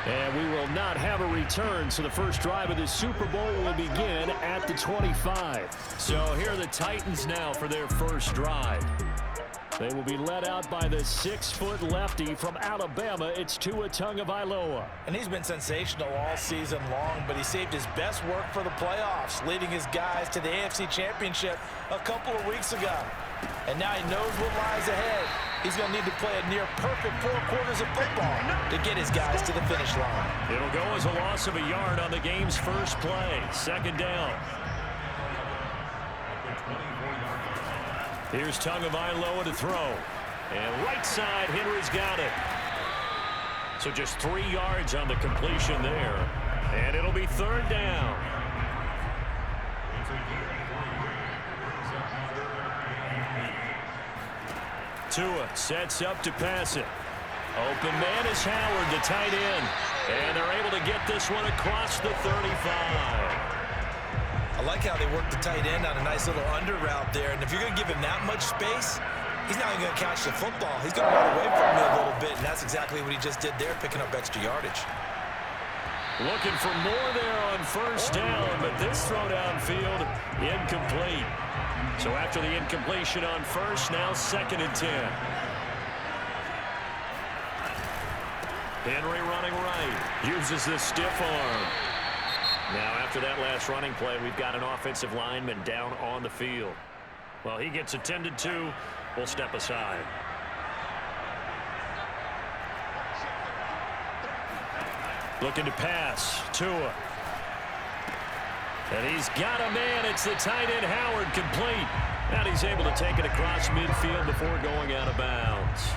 And we will not have a return, so the first drive of the Super Bowl will begin at the 25. So here are the Titans now for their first drive. They will be led out by the 6-foot lefty from Alabama. It's Tua Tagovailoa. And he's been sensational all season long, but he saved his best work for the playoffs, leading his guys to the AFC Championship a couple of weeks ago. And now he knows what lies ahead. He's going to need to play a near-perfect 4 quarters of football to get his guys to the finish line. It'll go as a loss of a yard on the game's first play. Second down. Here's Tagovailoa to throw. And right side, Henry's got it. So just 3 yards on the completion there. And it'll be third down. Tua sets up to pass it. Open man is Howard, the tight end. And they're able to get this one across the 35. I like how they work the tight end on a nice little under route there. And if you're going to give him that much space, he's not even going to catch the football. He's going to run away from you a little bit, and that's exactly what he just did there, picking up extra yardage. Looking for more there on first down, but this throw downfield incomplete. So after the incompletion on first, now 2nd and 10. Henry running right. Uses the stiff arm. Now after that last running play, we've got an offensive lineman down on the field. Well, he gets attended to. We'll step aside. Looking to pass. Tua. And he's got a man. It's the tight end, Howard, complete. And he's able to take it across midfield before going out of bounds.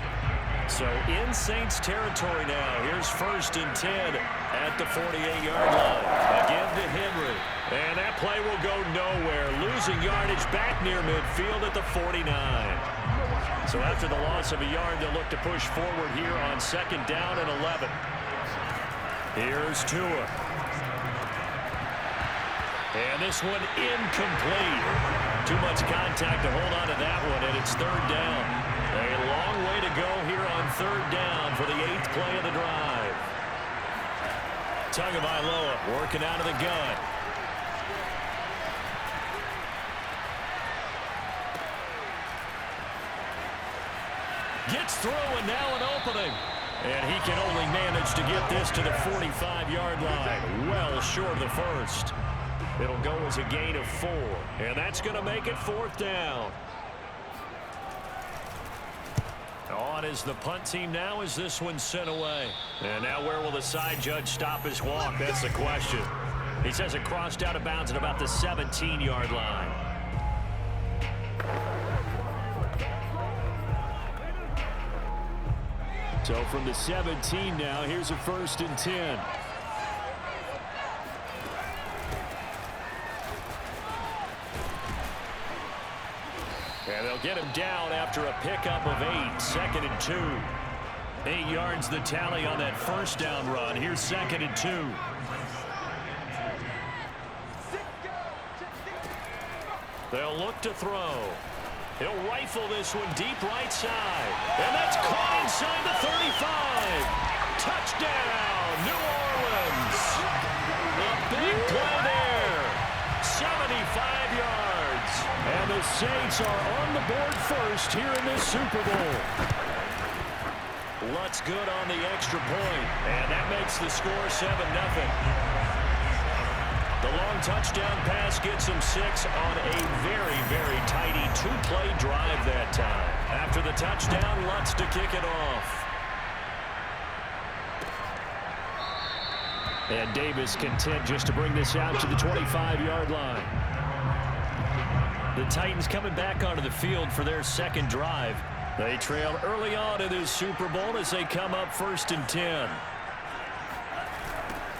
So in Saints territory now. Here's 1st and 10 at the 48-yard line. Again to Henry. And that play will go nowhere. Losing yardage back near midfield at the 49. So after the loss of a yard, they'll look to push forward here on 2nd down and 11. Here's Tua. And this one incomplete. Too much contact to hold on to that one, and it's 3rd down. A long way to go here on 3rd down for the 8th play of the drive. Tagovailoa working out of the gun. Gets through, and now an opening. And he can only manage to get this to the 45-yard line. Well short of the first. It'll go as a gain of 4. And that's going to make it 4th down. On is the punt team now as this one's sent away. And now where will the side judge stop his walk? That's the question. He says it crossed out of bounds at about the 17-yard line. So from the 17 now, here's a 1st and 10. And they'll get him down after a pickup of 8. 2nd and 2. 8 yards the tally on that first down run. Here's 2nd and 2. They'll look to throw. He'll rifle this one deep right side. And that's caught inside the 35. Touchdown, New Orleans. A big play there. 75 yards. And the Saints are on the board first here in this Super Bowl. Lutz good on the extra point. And that makes the score 7-0. The long touchdown pass gets him 6 on a very, very tidy 2-play drive that time. After the touchdown, Lutz to kick it off. And Davis content just to bring this out to the 25-yard line. The Titans coming back onto the field for their 2nd drive. They trail early on in this Super Bowl as they come up 1st and 10.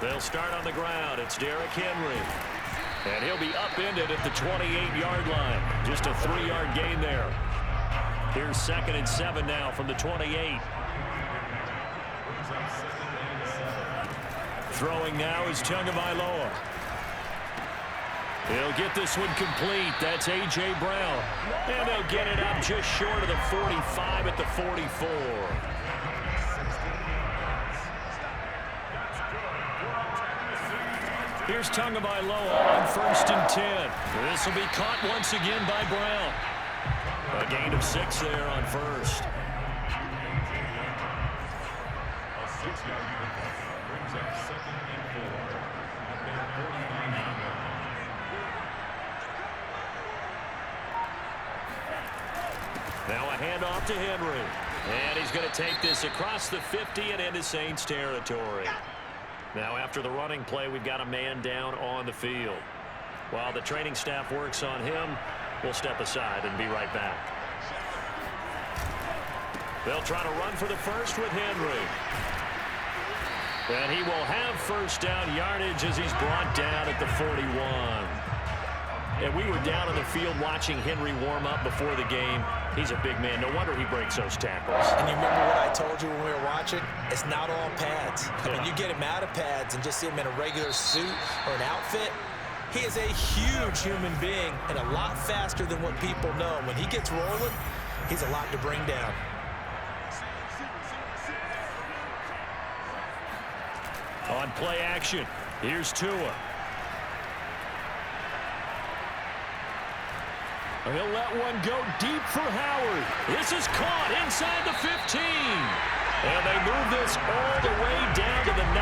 They'll start on the ground. It's Derrick Henry. And he'll be upended at the 28-yard line. Just a 3-yard gain there. Here's 2nd and 7 now from the 28. Throwing now is Tagovailoa. He'll get this one complete. That's A.J. Brown. And they'll get it up just short of the 45 at the 44. Here's Tagovailoa on 1st and 10. This will be caught once again by Brown. A gain of 6 there on 1st. Now a handoff to Henry. And he's going to take this across the 50 and into Saints territory. Now after the running play, we've got a man down on the field. While the training staff works on him, we'll step aside and be right back. They'll try to run for the first with Henry. And he will have first down yardage as he's brought down at the 41. And we were down on the field watching Henry warm up before the game. He's a big man. No wonder he breaks those tackles. And you remember what I told you when we were watching? It's not all pads. I mean, you get him out of pads and just see him in a regular suit or an outfit. He is a huge human being and a lot faster than what people know. When he gets rolling, he's a lot to bring down. On play action, here's Tua. He'll let one go deep for Howard. This is caught inside the 15. And they move this all the way down to the 9.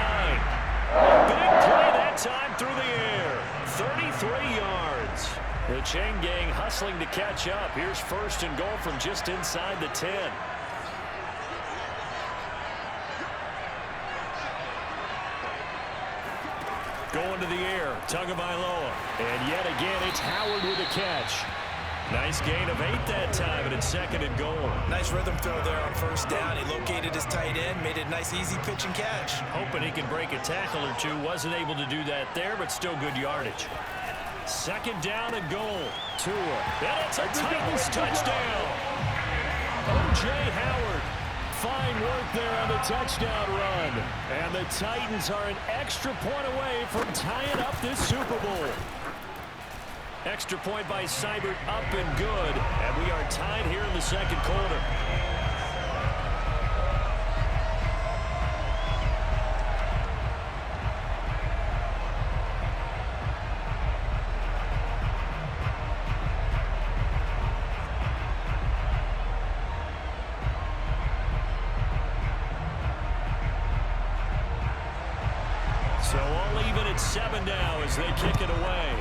A big play that time through the air. 33 yards. The chain gang hustling to catch up. Here's 1st and goal from just inside the 10. Going to the air, Tagovailoa. And yet again, it's Howard with a catch. Nice gain of 8 that time, and it's 2nd and goal. Nice rhythm throw there on 1st down. He located his tight end, made a nice easy pitch and catch. Hoping he can break a tackle or two. Wasn't able to do that there, but still good yardage. 2nd down and goal. Tua. And it's a Titans touchdown. O.J. Howard. Fine work there on the touchdown run. And the Titans are an extra point away from tying up this Super Bowl. Extra point by Seibert, up and good. And we are tied here in the 2nd quarter. So all even at 7 now as they kick it away.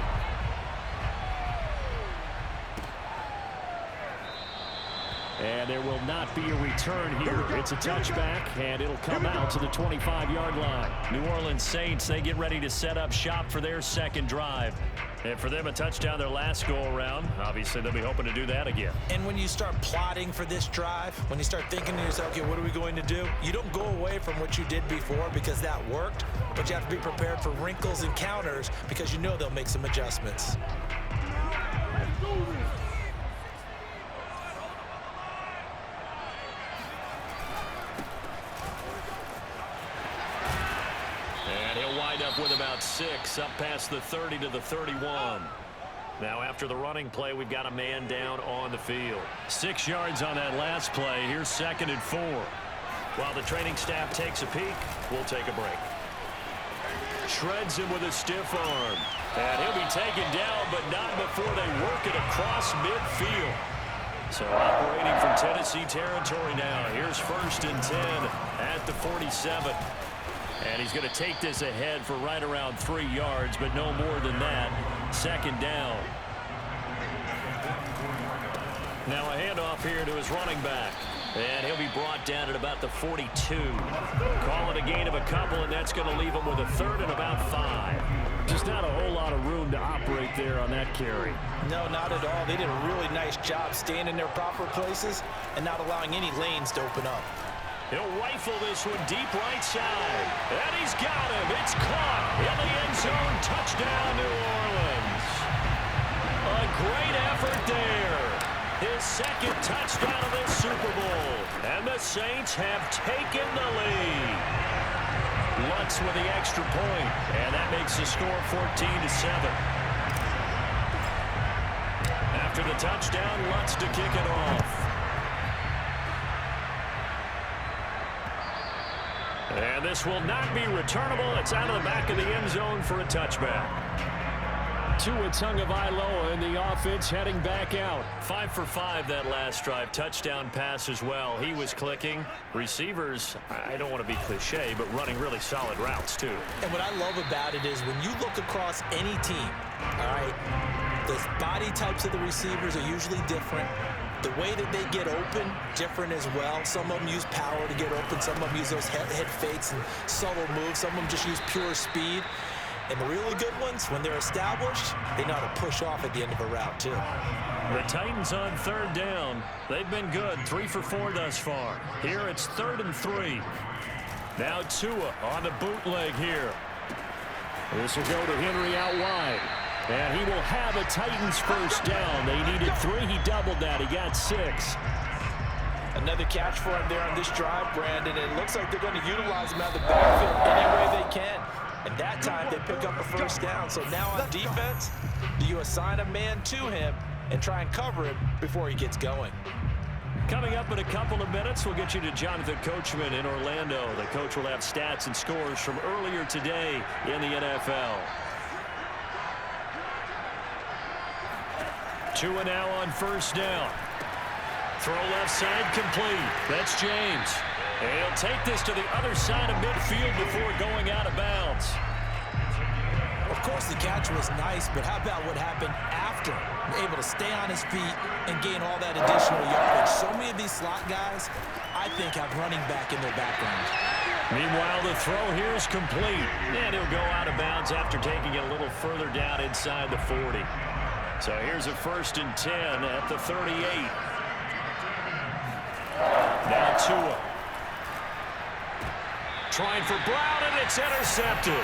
And there will not be a return here. It's a touchback, and it'll come out to the 25-yard line. New Orleans Saints, they get ready to set up shop for their 2nd drive. And for them, a touchdown their last go-around. Obviously, they'll be hoping to do that again. And when you start plotting for this drive, when you start thinking to yourself, okay, what are we going to do? You don't go away from what you did before because that worked, but you have to be prepared for wrinkles and counters because you know they'll make some adjustments. With about 6, up past the 30 to the 31. Now after the running play, we've got a man down on the field. 6 yards on that last play. Here's 2nd and 4. While the training staff takes a peek, we'll take a break. Shreds him with a stiff arm. And he'll be taken down, but not before they work it across midfield. So operating from Tennessee territory now. Here's 1st and 10 at the 47. And he's going to take this ahead for right around 3 yards, but no more than that. 2nd down. Now a handoff here to his running back. And he'll be brought down at about the 42. Call it a gain of a couple, and that's going to leave him with a 3rd and about 5. Just not a whole lot of room to operate there on that carry. No, not at all. They did a really nice job staying in their proper places and not allowing any lanes to open up. He'll rifle this one deep right side. And he's got him. It's caught in the end zone. Touchdown, New Orleans. A great effort there. His 2nd touchdown of this Super Bowl. And the Saints have taken the lead. Lutz with the extra point. And that makes the score 14-7. After the touchdown, Lutz to kick it off. And this will not be returnable. It's out of the back of the end zone for a touchback. Tua Tagovailoa in the offense heading back out. 5 for 5 that last drive. Touchdown pass as well. He was clicking. Receivers, I don't want to be cliche, but running really solid routes too. And what I love about it is when you look across any team, all right, the body types of the receivers are usually different. The way that they get open, different as well. Some of them use power to get open. Some of them use those head fakes and subtle moves. Some of them just use pure speed. And the really good ones, when they're established, they know how to push off at the end of a route, too. The Titans on third down. They've been good, 3 for 4 thus far. Here it's 3rd and 3. Now Tua on the bootleg here. This will go to Henry out wide. And he will have a Titans first down. They needed 3. He doubled that. He got 6. Another catch for him there on this drive, Brandon. It looks like they're going to utilize him out of the backfield any way they can. And that time they pick up a first down. So now on defense, do you assign a man to him and try and cover him before he gets going? Coming up in a couple of minutes, we'll get you to Jonathan Coachman in Orlando. The coach will have stats and scores from earlier today in the NFL. Tua now on first down. Throw left side complete. That's James. And he'll take this to the other side of midfield before going out of bounds. Of course, the catch was nice, but how about what happened after? Able to stay on his feet and gain all that additional yardage. So many of these slot guys, I think, have running back in their background. Meanwhile, the throw here is complete. And he'll go out of bounds after taking it a little further down inside the 40. So here's a 1st and 10 at the 38. Now Tua. Trying for Brown, and it's intercepted.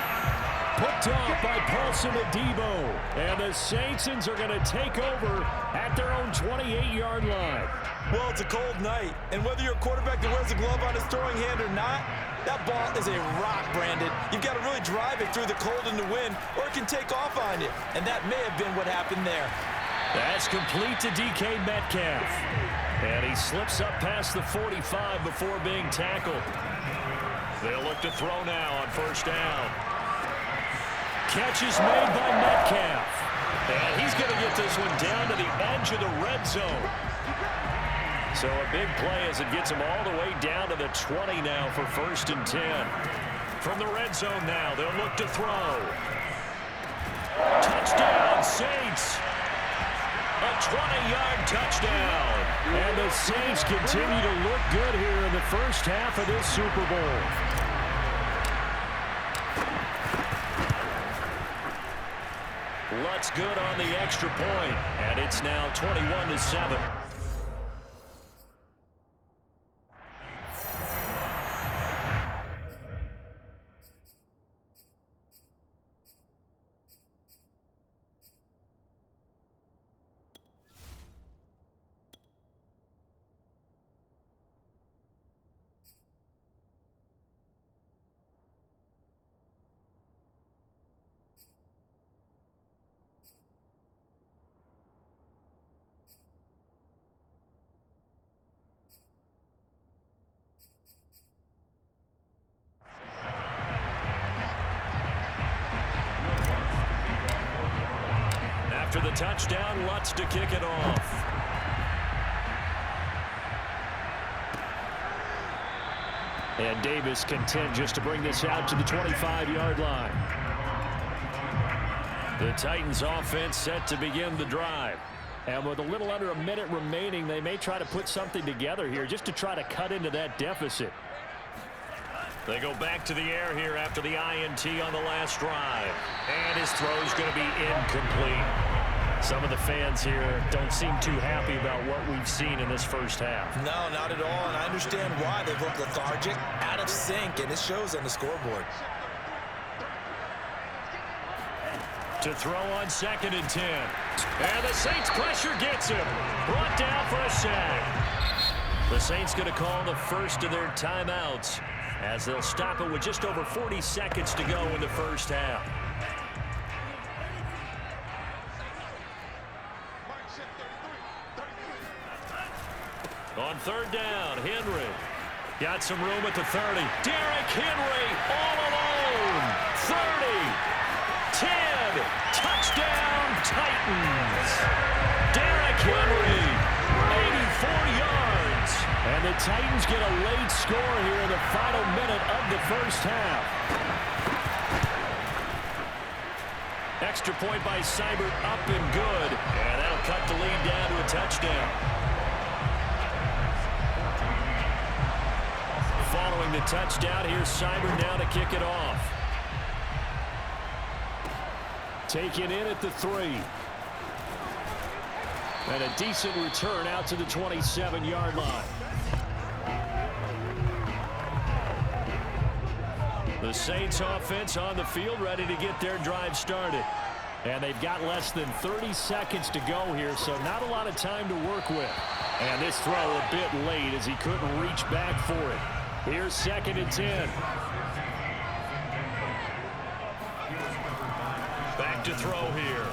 Picked off by Paulson Adebo. And the Saints are going to take over at their own 28-yard line. Well, it's a cold night, and whether you're a quarterback that wears a glove on his throwing hand or not, that ball is a rock, Brandon. You've got to really drive it through the cold and the wind, or it can take off on you. And that may have been what happened there. That's complete to DK Metcalf. And he slips up past the 45 before being tackled. They'll look to throw now on first down. Catch is made by Metcalf. And he's going to get this one down to the edge of the red zone. So a big play as it gets him all the way down to the 20 now for 1st and 10. From the red zone now, they'll look to throw. Touchdown, Saints. A 20-yard touchdown. And the Saints continue to look good here in the first half of this Super Bowl. Lutz good on the extra point, and it's now 21-7. After the touchdown, Lutz to kick it off. And Davis content just to bring this out to the 25-yard line. The Titans offense set to begin the drive. And with a little under a minute remaining, they may try to put something together here just to try to cut into that deficit. They go back to the air here after the INT on the last drive. And his throw is going to be incomplete. Some of the fans here don't seem too happy about what we've seen in this first half. No, not at all, and I understand why. They've looked lethargic, out of sync, and it shows on the scoreboard. To throw on 2nd and 10. And the Saints pressure gets him. Brought down for a sack. The Saints going to call the first of their timeouts as they'll stop it with just over 40 seconds to go in the first half. On 3rd down, Henry. Got some room at the 30. Derrick Henry all alone. 30. 10. Touchdown, Titans. Derrick Henry, 84 yards. And the Titans get a late score here in the final minute of the first half. Extra point by Seibert, up and good. And that'll cut the lead down to a touchdown. Following the touchdown, here's Seibert now to kick it off. Taken in at the 3. And a decent return out to the 27-yard line. The Saints offense on the field ready to get their drive started. And they've got less than 30 seconds to go here, so not a lot of time to work with. And this throw a bit late as he couldn't reach back for it. Here's 2nd and 10. Back to throw here.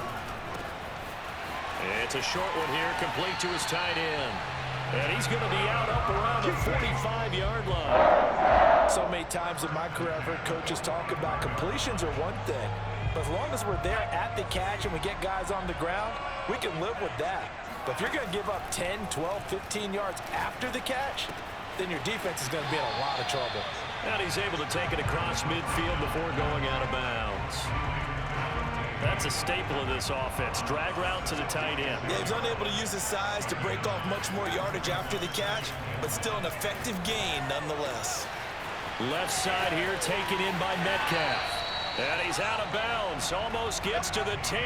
It's a short one here, complete to his tight end. And he's going to be out up around the 45-yard line. So many times in my career, I've heard coaches talk about completions are one thing. But as long as we're there at the catch and we get guys on the ground, we can live with that. But if you're going to give up 10, 12, 15 yards after the catch, then your defense is going to be in a lot of trouble. And he's able to take it across midfield before going out of bounds. That's a staple of this offense. Drag route to the tight end. Yeah, he's unable to use his size to break off much more yardage after the catch, but still an effective gain nonetheless. Left side here taken in by Metcalf. And he's out of bounds. Almost gets to the 10.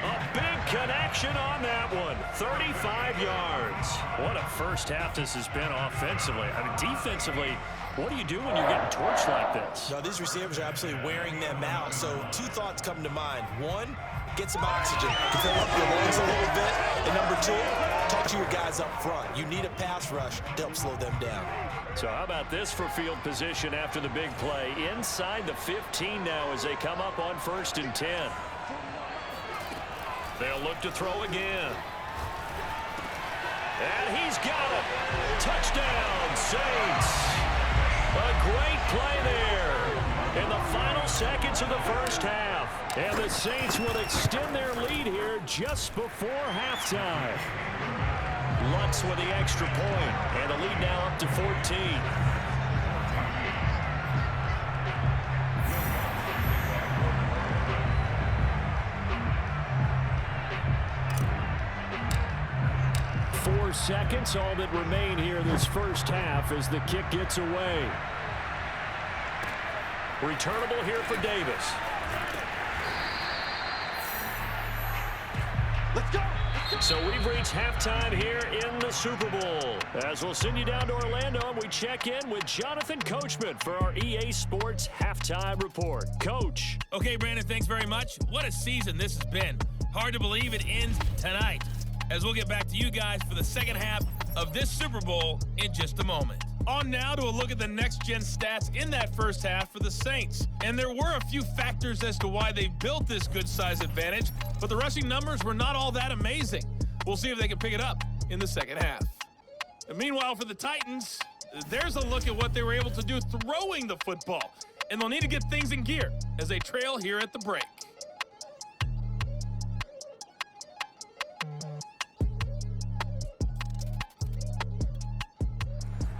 A big connection on that one. 35 yards. What a first half this has been offensively. I mean, defensively, what do you do when you're getting torched like this? No, these receivers are absolutely wearing them out. So 2 thoughts come to mind. 1, get some oxygen to fill up your lungs a little bit. And number 2, talk to your guys up front. You need a pass rush to help slow them down. So how about this for field position after the big play? Inside the 15 now as they come up on 1st and 10. They'll look to throw again. And he's got it. Touchdown, Saints. A great play there in the final seconds of the first half. And the Saints will extend their lead here just before halftime. Lutz with the extra point, and the lead now up to 14. Seconds, all that remain here this first half as the kick gets away. Returnable here for Davis. Let's go. So we've reached halftime here in the Super Bowl. As we'll send you down to Orlando and we check in with Jonathan Coachman for our EA Sports Halftime Report. Coach. Okay, Brandon, thanks very much. What a season this has been. Hard to believe it ends tonight, as we'll get back to you guys for the second half of this Super Bowl in just a moment. On now to a look at the next-gen stats in that first half for the Saints. And there were a few factors as to why they built this good size advantage, but the rushing numbers were not all that amazing. We'll see if they can pick it up in the second half. And meanwhile, for the Titans, there's a look at what they were able to do throwing the football. And they'll need to get things in gear as they trail here at the break.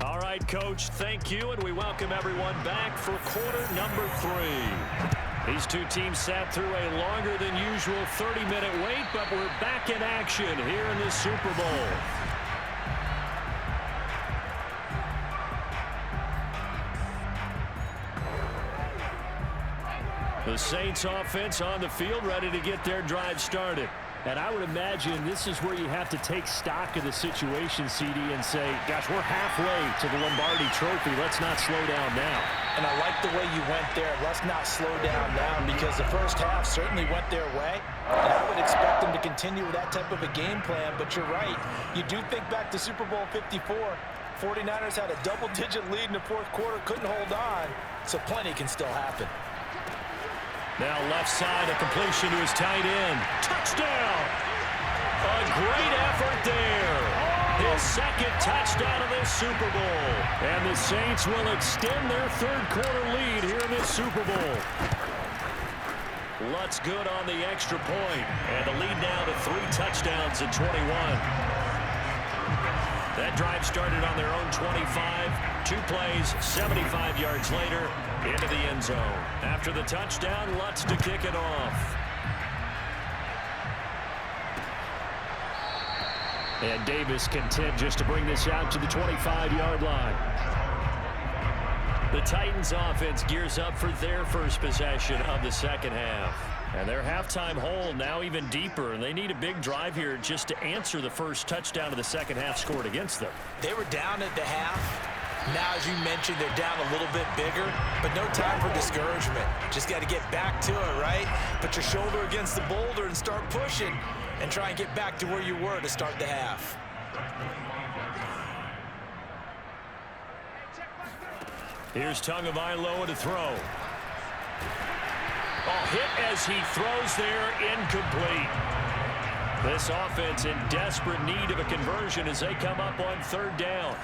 All right, Coach, thank you, and we welcome everyone back for quarter number 3. These two teams sat through a longer than usual 30-minute wait, but we're back in action here in the Super Bowl. The Saints offense on the field ready to get their drive started. And I would imagine this is where you have to take stock of the situation, CD, and say, gosh, we're halfway to the Lombardi Trophy. Let's not slow down now. And I like the way you went there. Let's not slow down now, because the first half certainly went their way. And I would expect them to continue with that type of a game plan. But you're right. You do think back to Super Bowl 54. 49ers had a double-digit lead in the fourth quarter, couldn't hold on. So plenty can still happen. Now left side, a completion to his tight end. Touchdown! A great effort there. His second touchdown of this Super Bowl. And the Saints will extend their third-quarter lead here in this Super Bowl. Lutz good on the extra point. And the lead now to 3 touchdowns at 21. That drive started on their own 25. 2 plays, 75 yards later, into the end zone. After the touchdown, Lutz to kick it off. And Davis content just to bring this out to the 25-yard line. The Titans offense gears up for their first possession of the second half. And their halftime hole now even deeper. And they need a big drive here just to answer the first touchdown of the second half scored against them. They were down at the half. Now, as you mentioned, they're down a little bit bigger, but no time for discouragement. Just got to get back to it, right? Put your shoulder against the boulder and start pushing and try and get back to where you were to start the half. Here's Tagovailoa to throw. Oh, hit as he throws there, incomplete. This offense in desperate need of a conversion as they come up on third down.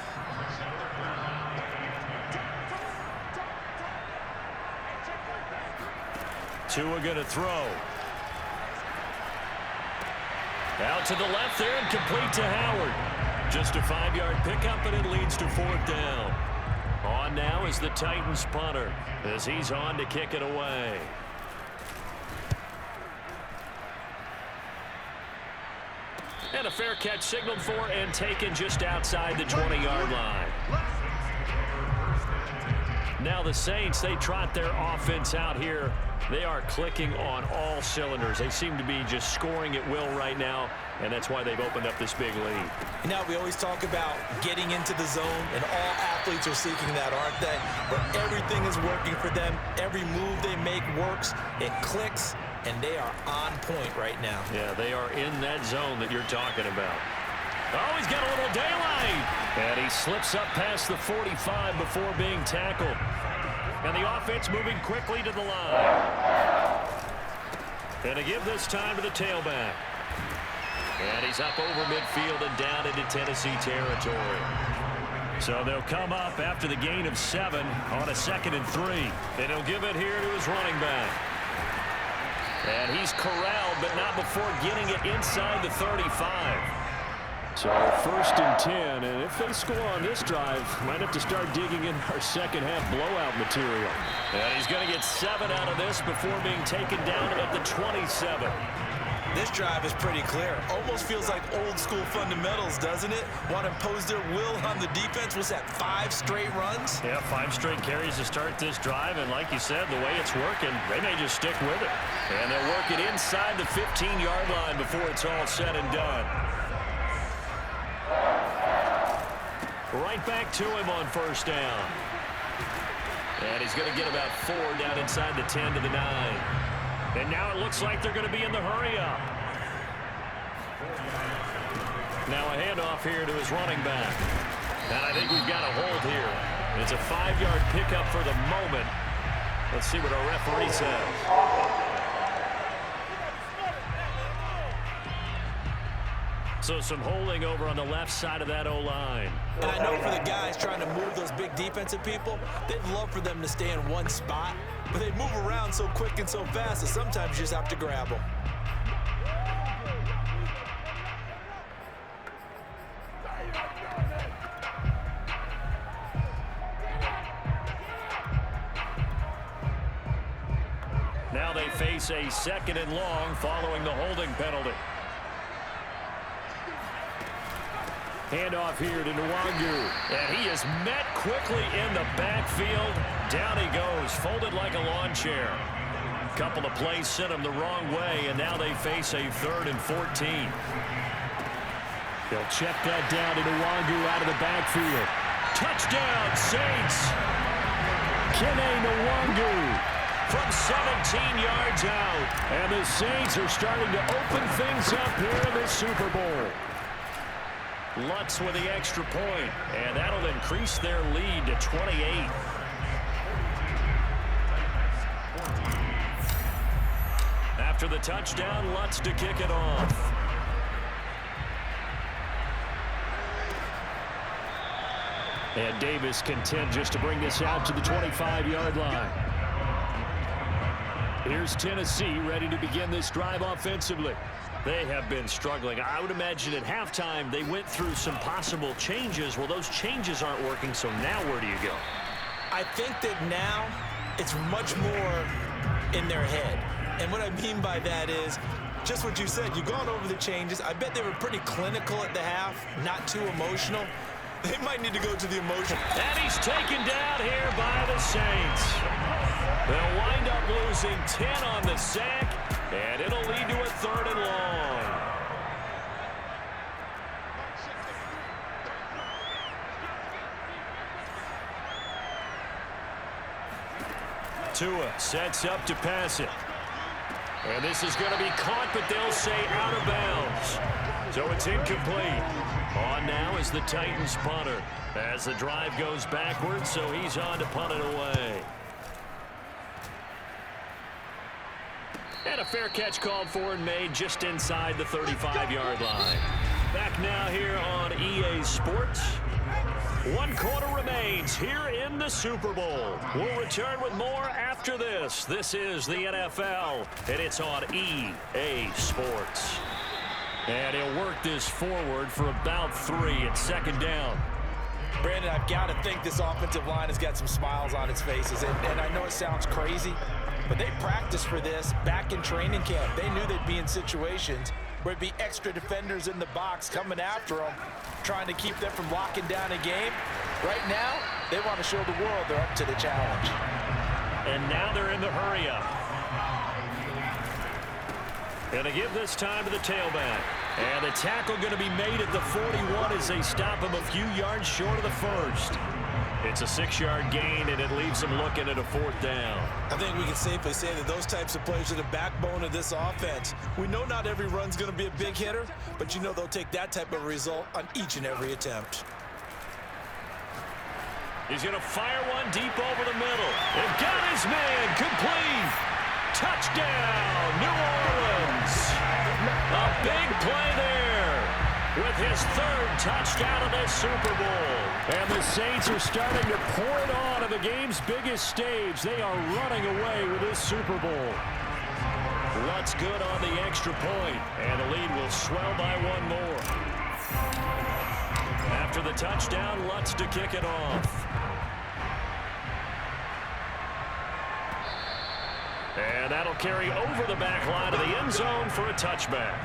Tua going to throw. Out to the left there and complete to Howard. Just a 5-yard pickup, and it leads to 4th down. On now is the Titans punter as he's on to kick it away. And a fair catch signaled for and taken just outside the 20-yard line. Now the Saints, they trot their offense out here. They are clicking on all cylinders. They seem to be just scoring at will right now, and that's why they've opened up this big lead. You know, we always talk about getting into the zone, and all athletes are seeking that, aren't they? Where everything is working for them. Every move they make works. It clicks, and they are on point right now. Yeah, they are in that zone that you're talking about. Oh, he's got a little daylight. And he slips up past the 45 before being tackled. And the offense moving quickly to the line. And to give this time to the tailback. And he's up over midfield and down into Tennessee territory. So they'll come up after the gain of 7 on a 2nd and 3. And he'll give it here to his running back. And he's corralled, but not before getting it inside the 35. So 1st and 10, and if they score on this drive, might have to start digging in our second half blowout material. And he's going to get 7 out of this before being taken down at the 27. This drive is pretty clear. Almost feels like old school fundamentals, doesn't it? Want to impose their will on the defense. Was that 5 straight runs? Yeah, 5 straight carries to start this drive, and like you said, the way it's working, they may just stick with it. And they'll work it inside the 15-yard line before it's all said and done. Right back to him on 1st down. And he's going to get about 4 down inside the 10 to the 9. And now it looks like they're going to be in the hurry-up. Now a handoff here to his running back. And I think we've got a hold here. It's a 5-yard pickup for the moment. Let's see what our referee says. So some holding over on the left side of that O-line. And I know for the guys trying to move those big defensive people, they'd love for them to stay in one spot, but they move around so quick and so fast that sometimes you just have to grab them. Now they face a 2nd and long following the holding penalty. Handoff here to Nwangu. And he is met quickly in the backfield. Down he goes, folded like a lawn chair. A couple of plays sent him the wrong way, and now they face a 3rd and 14. They'll check that down to Nwangu out of the backfield. Touchdown, Saints! Kene Nwangu from 17 yards out. And the Saints are starting to open things up here in the Super Bowl. Lutz with the extra point, and that'll increase their lead to 28. After the touchdown, Lutz to kick it off. And Davis content just to bring this out to the 25-yard line. Here's Tennessee ready to begin this drive offensively. They have been struggling. I would imagine at halftime they went through some possible changes. Well, those changes aren't working, so now where do you go? I think that now it's much more in their head. And what I mean by that is just what you said. You've gone over the changes. I bet they were pretty clinical at the half, not too emotional. They might need to go to the emotion. And he's taken down here by the Saints. They'll wind up losing 10 on the sack, and it'll lead to a 3rd and long. Tua sets up to pass it. And this is going to be caught, but they'll say out of bounds. So it's incomplete. On now is the Titans punter as the drive goes backwards, so he's on to punt it away. And a fair catch called for and made just inside the 35-yard line. Back now here on EA Sports. 1 quarter remains here in the Super Bowl. We'll return with more after this. This is the NFL, and it's on EA Sports. And he'll work this forward for about 3 at 2nd down. Brandon, I've got to think this offensive line has got some smiles on its faces. And I know it sounds crazy, but they practiced for this back in training camp. They knew they'd be in situations where it'd be extra defenders in the box coming after them, trying to keep them from locking down a game. Right now, they want to show the world they're up to the challenge. And now they're in the hurry-up. Going to give this time to the tailback. And the tackle going to be made at the 41 as they stop him a few yards short of the first. It's a 6-yard gain, and it leaves them looking at a 4th down. I think we can safely say that those types of plays are the backbone of this offense. We know not every run's going to be a big hitter, but you know they'll take that type of result on each and every attempt. He's going to fire one deep over the middle. And got his man complete. Touchdown, New Orleans. A big play there with his 3rd touchdown of the Super Bowl. And the Saints are starting to pour it on the game's biggest stage. They are running away with this Super Bowl. Lutz good on the extra point, and the lead will swell by 1 more. After the touchdown, Lutz to kick it off. And that'll carry over the back line of the end zone for a touchback.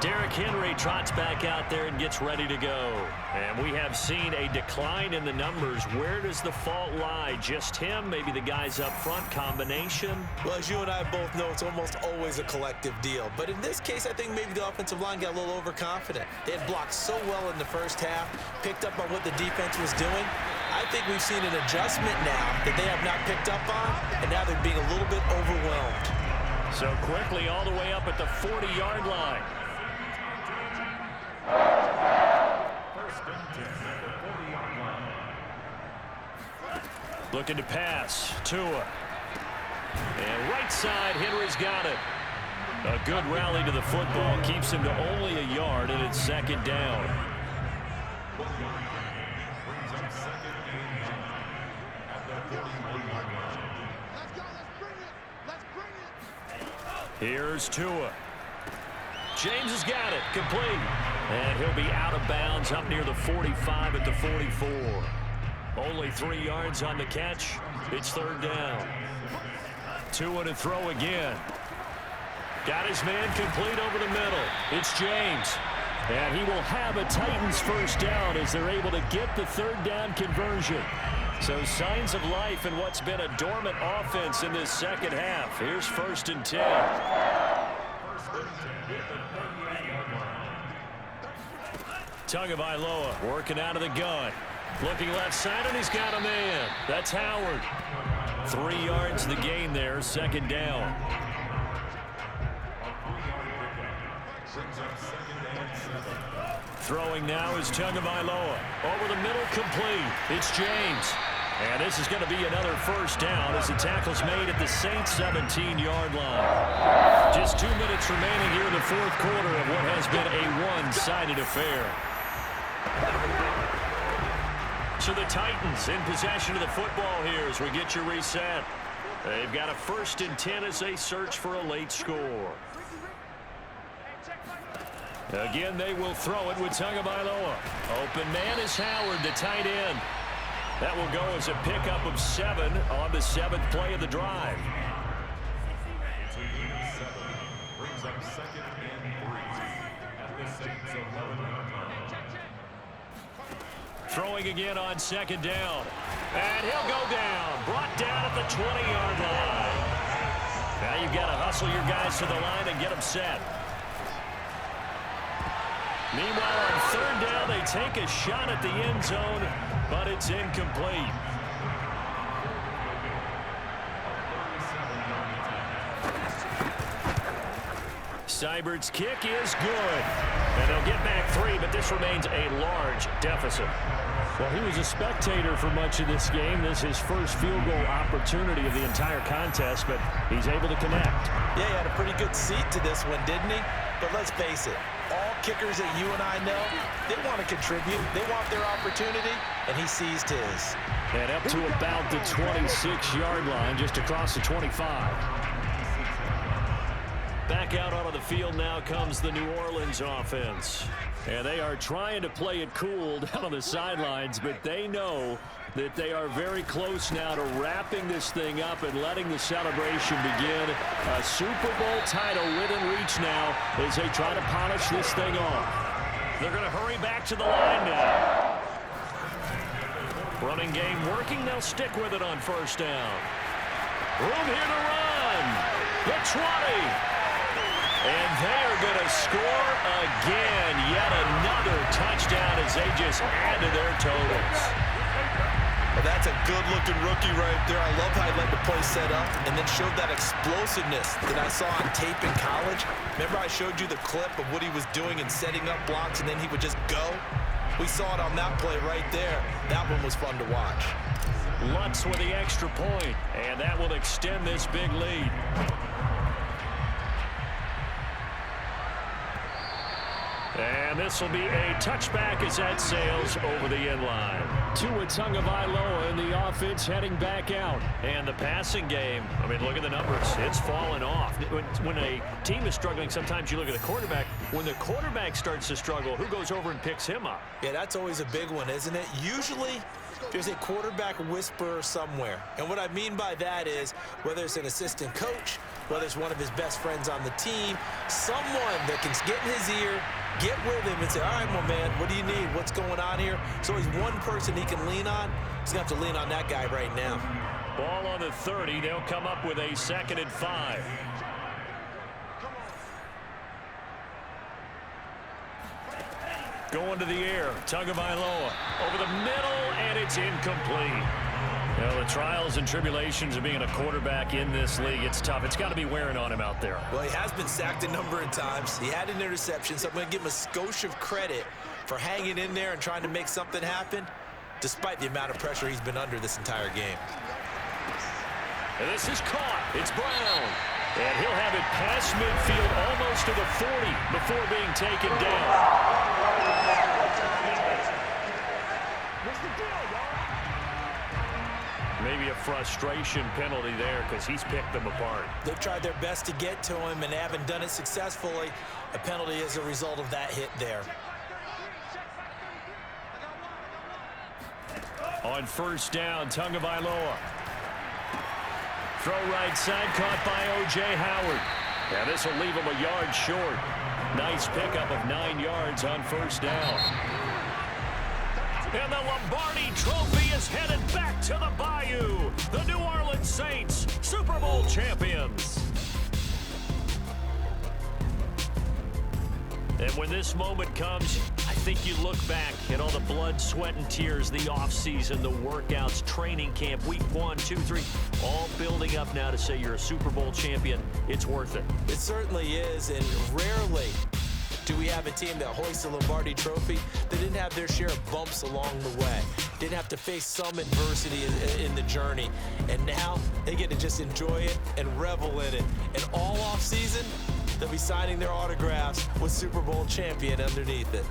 Derrick Henry trots back out there and gets ready to go. And we have seen a decline in the numbers. Where does the fault lie? Just him? Maybe the guys up front? Combination? Well, as you and I both know, it's almost always a collective deal. But in this case, I think maybe the offensive line got a little overconfident. They had blocked so well in the first half, picked up on what the defense was doing. I think we've seen an adjustment now that they have not picked up on, and now they're being a little bit overwhelmed. So quickly all the way up at the 40-yard line. Looking to pass. Tua. And right side, Henry's got it. A good rally to the football keeps him to only a yard, and it's 2nd down. Here's Tua. James has got it. Complete. And he'll be out of bounds up near the 45 at the 44. Only 3 yards on the catch. It's 3rd down. Tua to throw again. Got his man complete over the middle. It's James. And he will have a Titans 1st down as they're able to get the 3rd down conversion. So signs of life in what's been a dormant offense in this 2nd half. Here's 1st and 10. Tagovailoa working out of the gun. Looking left side, and he's got a man. That's Howard. 3 yards the gain there, 2nd down. Throwing now is Tagovailoa. Over the middle, complete. It's James. And this is going to be another 1st down as the tackle's made at the Saints' 17-yard line. Just 2 minutes remaining here in the 4th quarter of what has been a one-sided affair. So the Titans in possession of the football here as we get your reset. They've got a 1st and 10 as they search for a late score. Again, they will throw it with Tagovailoa. Open man is Howard, the tight end. That will go as a pickup of 7 on the 7th play of the drive. Brings up 2nd and 3 at the Saints 11-yard line. Throwing again on 2nd down. And he'll go down. Brought down at the 20-yard line. Now you've got to hustle your guys to the line and get them set. Meanwhile, on 3rd down, they take a shot at the end zone, but it's incomplete. Seibert's kick is good. And they'll get back 3, but this remains a large deficit. Well, he was a spectator for much of this game. This is his first field goal opportunity of the entire contest, but he's able to connect. Yeah, he had a pretty good seat to this one, didn't he? But let's face it, all kickers that you and I know, they want to contribute. They want their opportunity, and he seized his. And up to about the 26-yard line, just across the 25. Back out onto the field now comes the New Orleans offense. And they are trying to play it cool down on the sidelines, but they know that they are very close now to wrapping this thing up and letting the celebration begin. A Super Bowl title within reach now as they try to polish this thing off. They're going to hurry back to the line now. Running game working. They'll stick with it on 1st down. Room here to run. The 20. And they are going to score again. Yet another touchdown as they just add to their totals. Well, that's a good-looking rookie right there. I love how he let the play set up and then showed that explosiveness that I saw on tape in college. Remember I showed you the clip of what he was doing and setting up blocks, and then he would just go? We saw it on that play right there. That one was fun to watch. Lutz with the extra point, and that will extend this big lead. And this will be a touchback as that sails over the end line. Tua Tagovailoa in the offense heading back out. And the passing game, I mean, look at the numbers. It's fallen off. When a team is struggling, sometimes you look at the quarterback. When the quarterback starts to struggle, who goes over and picks him up? Yeah, that's always a big one, isn't it? Usually, there's a quarterback whisperer somewhere. And what I mean by that is, whether it's an assistant coach, whether it's one of his best friends on the team, someone that can get in his ear, get with him and say, all right, my man, what do you need? What's going on here? So he's one person he can lean on. He's going to have to lean on that guy right now. Ball on the 30. They'll come up with a 2nd and 5. Going to the air. Tagovailoa over the middle, and it's incomplete. You know, the trials and tribulations of being a quarterback in this league, it's tough. It's got to be wearing on him out there. Well, he has been sacked a number of times. He had an interception, so I'm going to give him a skosh of credit for hanging in there and trying to make something happen, despite the amount of pressure he's been under this entire game. And this is caught. It's Brown. And he'll have it past midfield almost to the 40 before being taken down. Maybe a frustration penalty there because he's picked them apart. They've tried their best to get to him and they haven't done it successfully. A penalty is a result of that hit there. On 1st down, Tagovailoa. Throw right side, caught by O.J. Howard. Yeah, this will leave him a yard short. Nice pickup of 9 yards on 1st down. And the Lombardi Trophy is headed back to the Bayou. The New Orleans Saints, Super Bowl champions. And when this moment comes, I think you look back at all the blood, sweat, and tears, the offseason, the workouts, training camp, week 1, 2, 3, all building up now to say you're a Super Bowl champion. It's worth it. It certainly is, and rarely do we have a team that hoists the Lombardi Trophy that didn't have their share of bumps along the way, didn't have to face some adversity in the journey, and now they get to just enjoy it and revel in it. And all offseason, they'll be signing their autographs with Super Bowl champion underneath it.